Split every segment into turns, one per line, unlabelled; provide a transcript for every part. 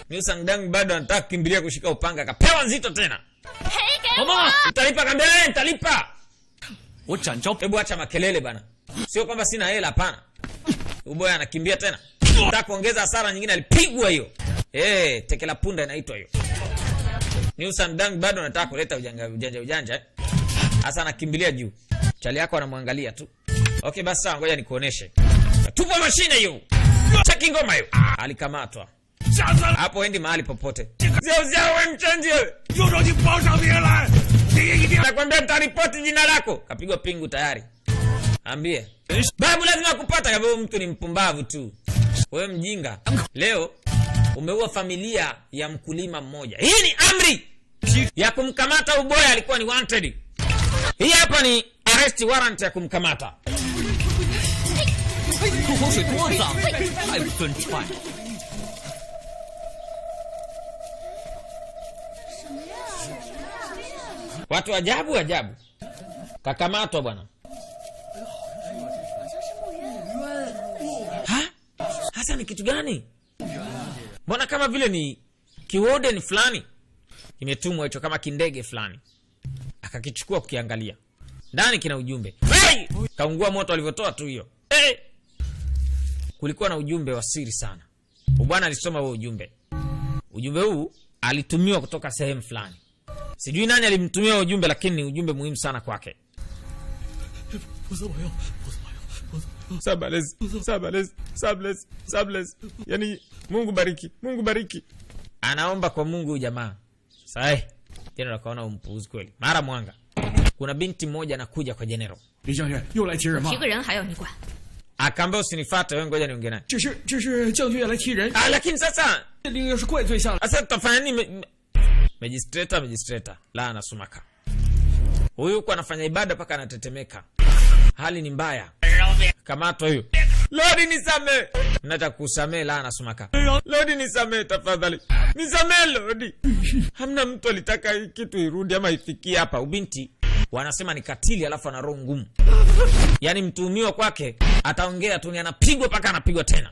Liu Sangdang bado anataka kukimbilia kushika upanga, akapewa nzito tena. Mama, utalipa kambele, nitalipa. Hebu acha makelele bana. Sio kwamba sina hela, hapana. Uboya anakimbia tena. Nataka kuongeza hasara nyingine, alipigwa hiyo. Tekela punda inaitwa hiyo. Liu Sangdang bado anataka kuleta ujanja. Hasa anakimbilia juu. Chali yako anamwangalia tu. Okay, basi sawa, ngoja nikuoneshe. Tupa mashine hiyo. Cheki ngoma hiyo. Alikamatwa. Hapo endi mahali popote. Zao wewe mchanji wewe. Nakwambia nitaripoti jina lako. Kapigwa pingu tayari. Ambie. Babu lazima kupata, kama mtu ni mpumbavu tu. Wewe mjinga. Leo umeua familia ya mkulima mmoja. Hii ni amri ya kumkamata Uboya, alikuwa ni wanted. Hii hapa ni arrest warrant ya kumkamata. Watu ajabu. Kakamatwa bwana. Hasa ni kitu gani? Mbona kama vile ni kiwarden fulani kimetumwa hicho, kama kindege fulani. Akakichukua kukiangalia. Ndani kina ujumbe. Kaungua moto alivyotoa tu hiyo. Kulikuwa na ujumbe wa siri sana. Bwana alisoma huo ujumbe. Ujumbe huu alitumiwa kutoka sehemu fulani. Sijui nani alimtumia ujumbe, lakini ni ujumbe muhimu sana kwake. Sabless. Yani Mungu bariki. Anaomba kwa Mungu jamaa. Sasa tena nakaona umpuuzi kweli. Mara mwanga. Kuna binti mmoja anakuja kwa general. Akaambia usinifuate wewe, ngoja niongee naye. Lakini sasa tutafanya nini? Magistrator la anasumaka. Huyu kwa anafanya ibada paka anatetemeka. Hali ni mbaya. Kamatwa huyo. Lodi nisamee. Nataka kusamee, la anasumaka. Lodi nisamee tafadhali. Nisamee Lodi. Hamna mtu alitaka hii kitu irudi ama ifikie hapa. Ubinti wanasema ni katili, alafu ana roho ngumu. Yaani mtuhumiwa kwake ataongea tu, ni anapigwa paka anapigwa tena.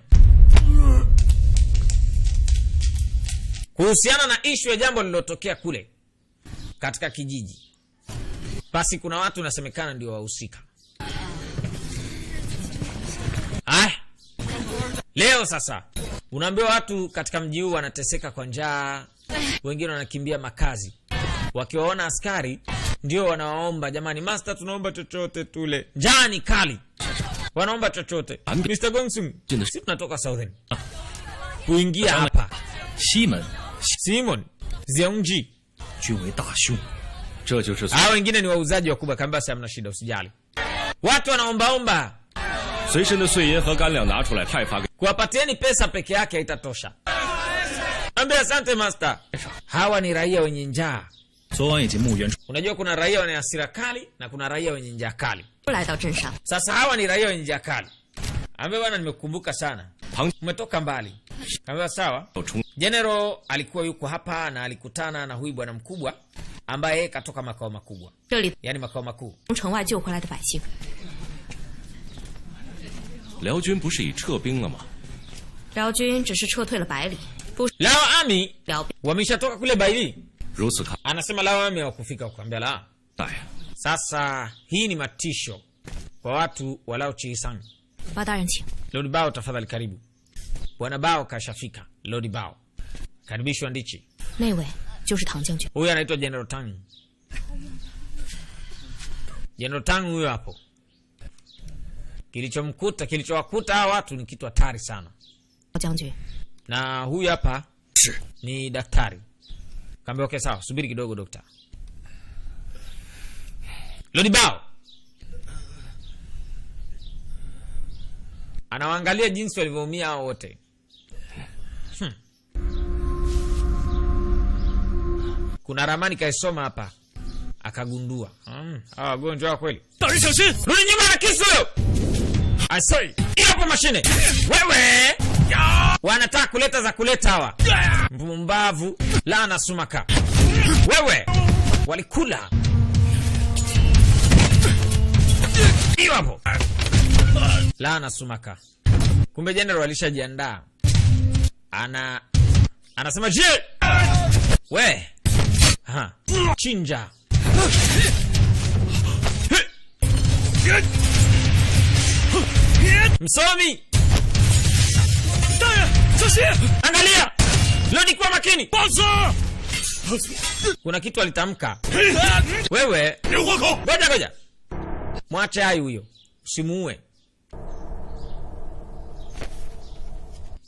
Kuhusiana na issue ya jambo lililotokea kule katika kijiji, basi kuna watu nasemekana ndio wahusika. Leo sasa unaambiwa watu katika mji huu wanateseka kwa njaa, wengine wanakimbia makazi. Wakiwaona askari ndio wanawaomba, jamani master, tunaomba chochote tule. Njaa ni kali. Wanaomba chochote. Mr. Gongsung, sisi tunatoka Southern. Kuingia hapa. Simon Ziaunji Junwei Dashun. Hao wengine ni wauzaji wakubwa, kama basi hamna shida, usijali. Watu wanaomba. Kuwapatieni pesa peke yake haitatosha. Ambia asante master. Hawa ni raia wenye njaa. Unajua kuna raia wenye hasira kali na kuna raia wenye njaa kali. Sasa hawa ni raia wenye njaa kali. Ambia bwana, nimekukumbuka sana. Umetoka mbali. Kama sawa. General alikuwa yuko hapa na alikutana na huyu bwana mkubwa ambaye katoka makao makubwa. Yaani makao makuu.
Liao Jun 不是已撤兵了吗?
Liao Jun 只是撤退了百里.
Lao Army wameshatoka kule Baili.
Rusuka.
Anasema Lao Army hawakufika, kuambia la. Sasa hii ni matisho kwa watu wa Lao Chisang. Lord Bao tafadhali karibu. Bwana Bao kashafika. Lord Bao. Karibishwa ndichi. Huyu anaitwa General Tang. General Tang huyo hapo. Kilichowakuta hawa watu ni kitu hatari sana. Na huyu hapa ni daktari. Kaambia okay sawa, subiri kidogo dokta. Lord Bao anawaangalia jinsi walivyoumia hao wote. Kuna ramani kaisoma hapa, akagundua hawa wagonjwa kweli. Rudi nyuma na kisu. I say, hapo mashine. Wewe wanataka kuleta za kuleta hawa. Mpumbavu la anasumaka. Wewe walikula. Hiyo hapo. La anasumaka. Kumbe general alishajiandaa. Anasema je, we chinja. Msomi, angalia, lodi kwa makini. Kuna kitu alitamka. Wewe ngoja, mwache hai huyo, usimuue.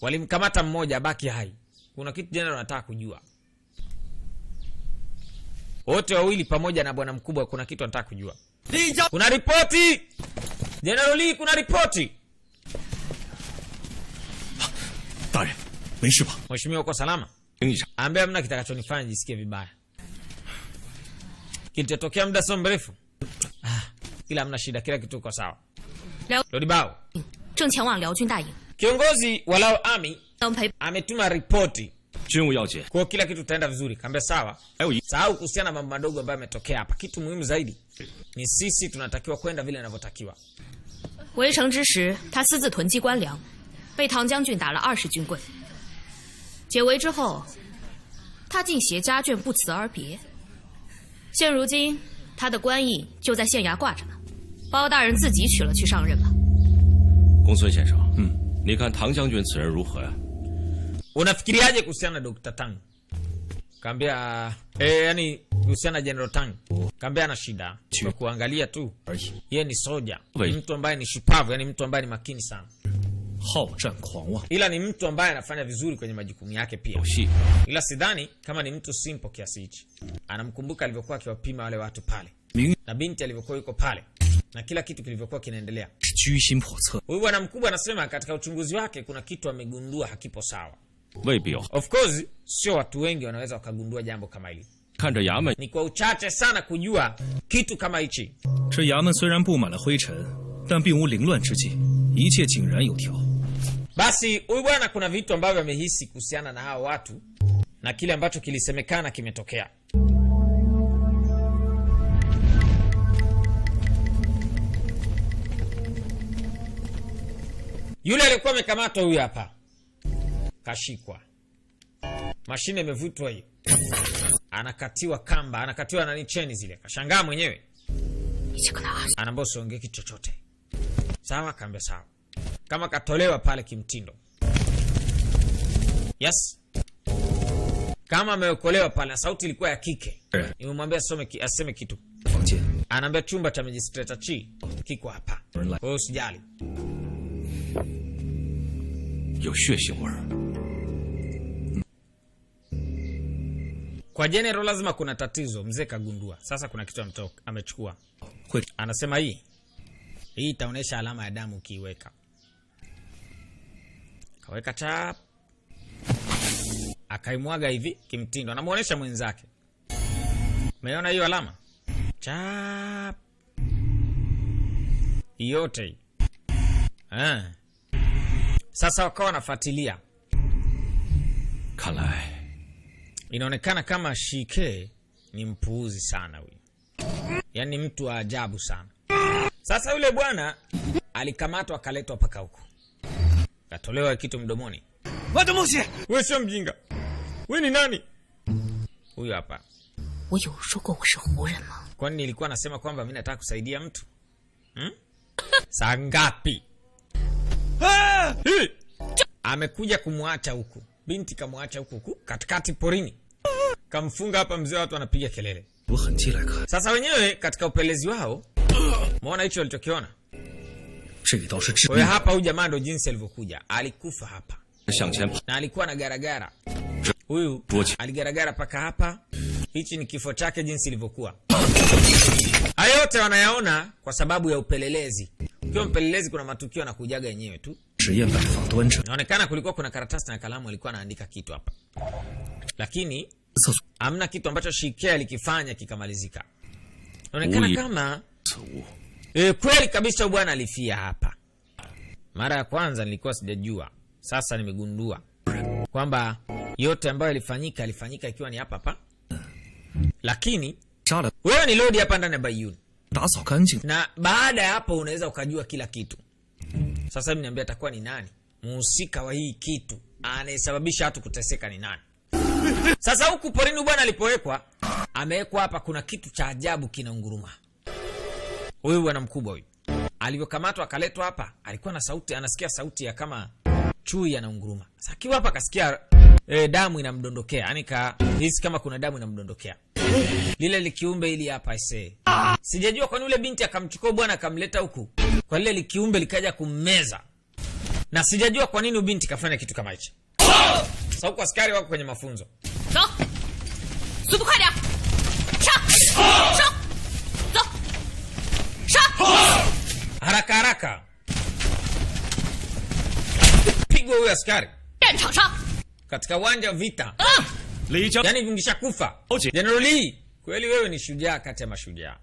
Walimkamata mmoja, baki hai. Kuna kitu general anataka kujua. Wote wawili pamoja na bwana mkubwa kuna kitu anataka kujua. Kuna ripoti General Lee, kuna ripoti. Mheshimiwa, uko salama? Ambia mna kitakachonifanya jisikie vibaya. Kitatokea muda sio mrefu. Kila mna shida, kila kitu kiko sawa. Lodi Bao, kiongozi wa Lao Army ametuma ripoti kwa kila kitu tutaenda vizuri. Kaambia sawa. Sahau kuhusiana na mambo madogo ambayo yametokea hapa. Kitu muhimu zaidi ni sisi tunatakiwa kwenda vile inavyotakiwa.
围城之时，他私自囤积官粮，被唐将军打了20军棍。解围之后，他竟携家眷不辞而别。现如今，他的官印就在县衙挂着呢，包大人自己取了去上任了。
公孙先生，你看唐将军此人如何呀？
Unafikiriaje kuhusiana na Dr. Tang? Kaambia yani kuhusiana na General Tang. Kaambia ana shida. Kuangalia tu. Yeye ni soja. Ni mtu ambaye ni shupavu, yani mtu ambaye ni makini sana. Ila ni mtu ambaye anafanya vizuri kwenye majukumu yake pia. Ila sidhani kama ni mtu simple kiasi hichi. Anamkumbuka alivyokuwa akiwapima wale watu pale. Na binti alivyokuwa yuko pale. Na kila kitu kilivyokuwa kinaendelea. Huyu bwana mkubwa anasema katika uchunguzi wake kuna kitu amegundua hakipo sawa. Of course, sio watu wengi wanaweza wakagundua jambo kama hili. Ni kwa uchache sana kujua kitu kama hichi. Basi huyu bwana kuna vitu ambavyo amehisi kuhusiana na hao watu na kile ambacho kilisemekana kimetokea. Yule alikuwa amekamatwa huyu hapa. Kashikwa. Mashine imevutwa hiyo. Anakatiwa kamba, anakatiwa nani cheni zile. Kashangaa mwenyewe. Anaambia usiongee kitu chochote. Sawa, kaambia sawa. Kama katolewa pale kimtindo. Yes. Kama ameokolewa pale, sauti ilikuwa ya kike. Nimemwambia aseme kitu. Anaambia chumba cha magistrate chi kiko hapa. Wewe usijali. Kwa general lazima kuna tatizo, mzee kagundua. Sasa kuna kitu amechukua. Anasema hii itaonesha alama ya damu kiweka. Kaweka chap. Akaimwaga hivi kimtindo. Anamuonesha mwenzake. Umeona hiyo alama? Chap. Yote. Sasa wakawa wanafuatilia.
Kalai.
Inaonekana kama Shike ni mpuuzi sana huyu. Yaani mtu wa ajabu sana. Sasa yule bwana alikamatwa akaletwa paka huko. Katolewa kitu mdomoni. Wewe sio mjinga. Wewe ni nani? Huyu hapa. Kwani nilikuwa nasema kwamba mimi nataka kusaidia mtu? Saa ngapi? Amekuja kumwacha huku. Binti kamwacha huku katikati porini. Kamfunga hapa mzee, watu wanapiga kelele. Sasa wenyewe katika upelezi wao muona hicho walichokiona. Wewe hapa huyu jamaa ndo jinsi alivyokuja. Alikufa hapa. Na alikuwa na garagara. Huyu aligaragara paka hapa. Hichi ni kifo chake jinsi ilivyokuwa. Hayo yote wanayaona kwa sababu ya upelelezi. Kwa mpelelezi kuna matukio yanakujaga yenyewe tu. Inaonekana kulikuwa kuna karatasi na kalamu alikuwa anaandika kitu hapa. Lakini hamna kitu ambacho Shike alikifanya kikamalizika. Inaonekana kama kweli kabisa bwana alifia hapa. Mara ya kwanza nilikuwa sijajua. Sasa nimegundua kwamba yote ambayo ilifanyika ikiwa ni hapa hapa. Lakini wewe ni lodi hapa ndani ya Bayun. Na baada ya hapo unaweza ukajua kila kitu. Sasa mimi niambia atakuwa ni nani? Mhusika wa hii kitu anayesababisha watu kuteseka ni nani? Sasa huku porini bwana alipowekwa, amewekwa hapa, kuna kitu cha ajabu kinaunguruma. Huyu bwana mkubwa huyu alivyokamatwa akaletwa hapa, alikuwa na sauti, anasikia sauti ya kama chui anaunguruma. Sasa akiwa hapa akasikia damu inamdondokea, yani hisi kama kuna damu inamdondokea. Lile likiumbe ili hapa ise. Sijajua kwa nini yule binti akamchukua bwana akamleta huku. Kwa lile likiumbe likaja kummeza. Na sijajua kwa nini binti kafanya kitu kama hicho. Sasa huko askari wako kwenye mafunzo.
Zo. Subu kwa dia. Sha. Sha. Zo. Sha.
Haraka haraka. Pigwa huyo askari. Katika uwanja wa vita. Yani vingisha kufa. General Lee, kweli wewe ni shujaa kati ya mashujaa.